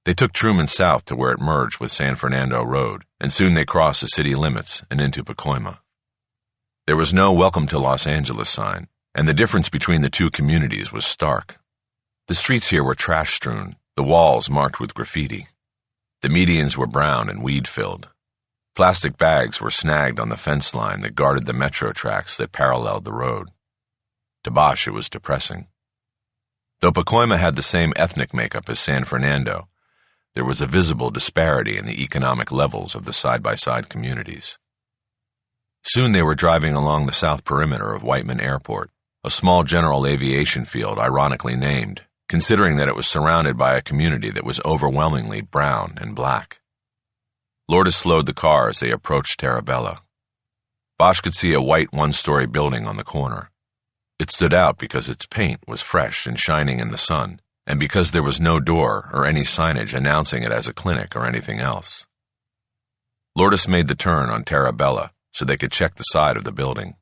They took Truman south to where it merged with San Fernando Road, and soon they crossed the city limits and into Pacoima. There was no Welcome to Los Angeles sign, and the difference between the two communities was stark. The streets here were trash-strewn, the walls marked with graffiti. The medians were brown and weed-filled. Plastic bags were snagged on the fence line that guarded the metro tracks that paralleled the road. To Bosch, it was depressing. Though Pacoima had the same ethnic makeup as San Fernando, there was a visible disparity in the economic levels of the side-by-side communities. Soon they were driving along the south perimeter of Whiteman Airport, a small general aviation field ironically named, considering that it was surrounded by a community that was overwhelmingly brown and black. Lourdes slowed the car as they approached Terabella. Bosch could see a white one-story building on the corner. It stood out because its paint was fresh and shining in the sun, and because there was no door or any signage announcing it as a clinic or anything else. Lourdes made the turn on Terabella so they could check the side of the building.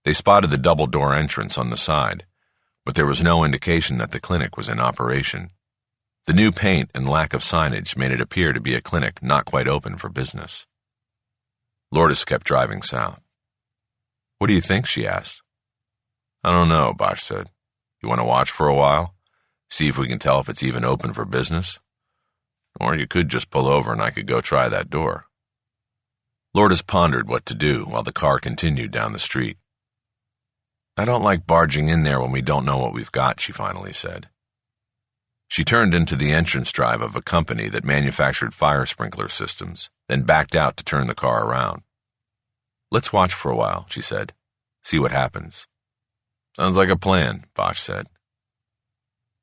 They spotted the double-door entrance on the side, but there was no indication that the clinic was in operation. The new paint and lack of signage made it appear to be a clinic not quite open for business. Lourdes kept driving south. "What do you think?" she asked. "I don't know," Bosch said. "You want to watch for a while? See if we can tell if it's even open for business? Or you could just pull over and I could go try that door." Lourdes pondered what to do while the car continued down the street. "I don't like barging in there when we don't know what we've got," she finally said. She turned into the entrance drive of a company that manufactured fire sprinkler systems, then backed out to turn the car around. "Let's watch for a while," she said. "See what happens." "Sounds like a plan," Bosch said.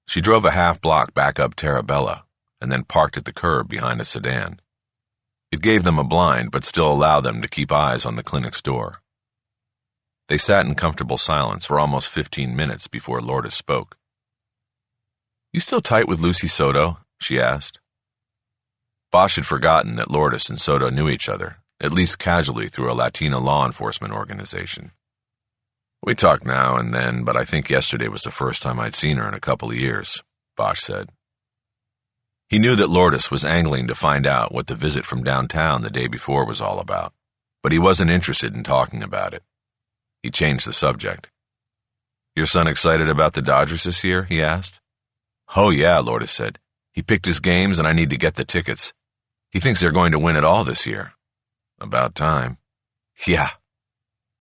She drove a half-block back up Terabella and then parked at the curb behind a sedan. It gave them a blind but still allowed them to keep eyes on the clinic's door. They sat in comfortable silence for almost 15 minutes before Lourdes spoke. "You still tight with Lucy Soto?" she asked. Bosch had forgotten that Lourdes and Soto knew each other, at least casually through a Latino law enforcement organization. "We talk now and then, but I think yesterday was the first time I'd seen her in a couple of years," Bosch said. He knew that Lourdes was angling to find out what the visit from downtown the day before was all about, but he wasn't interested in talking about it. He changed the subject. "Your son excited about the Dodgers this year?" he asked. "Oh yeah," Lourdes said. "He picked his games and I need to get the tickets. He thinks they're going to win it all this year." "About time." "Yeah."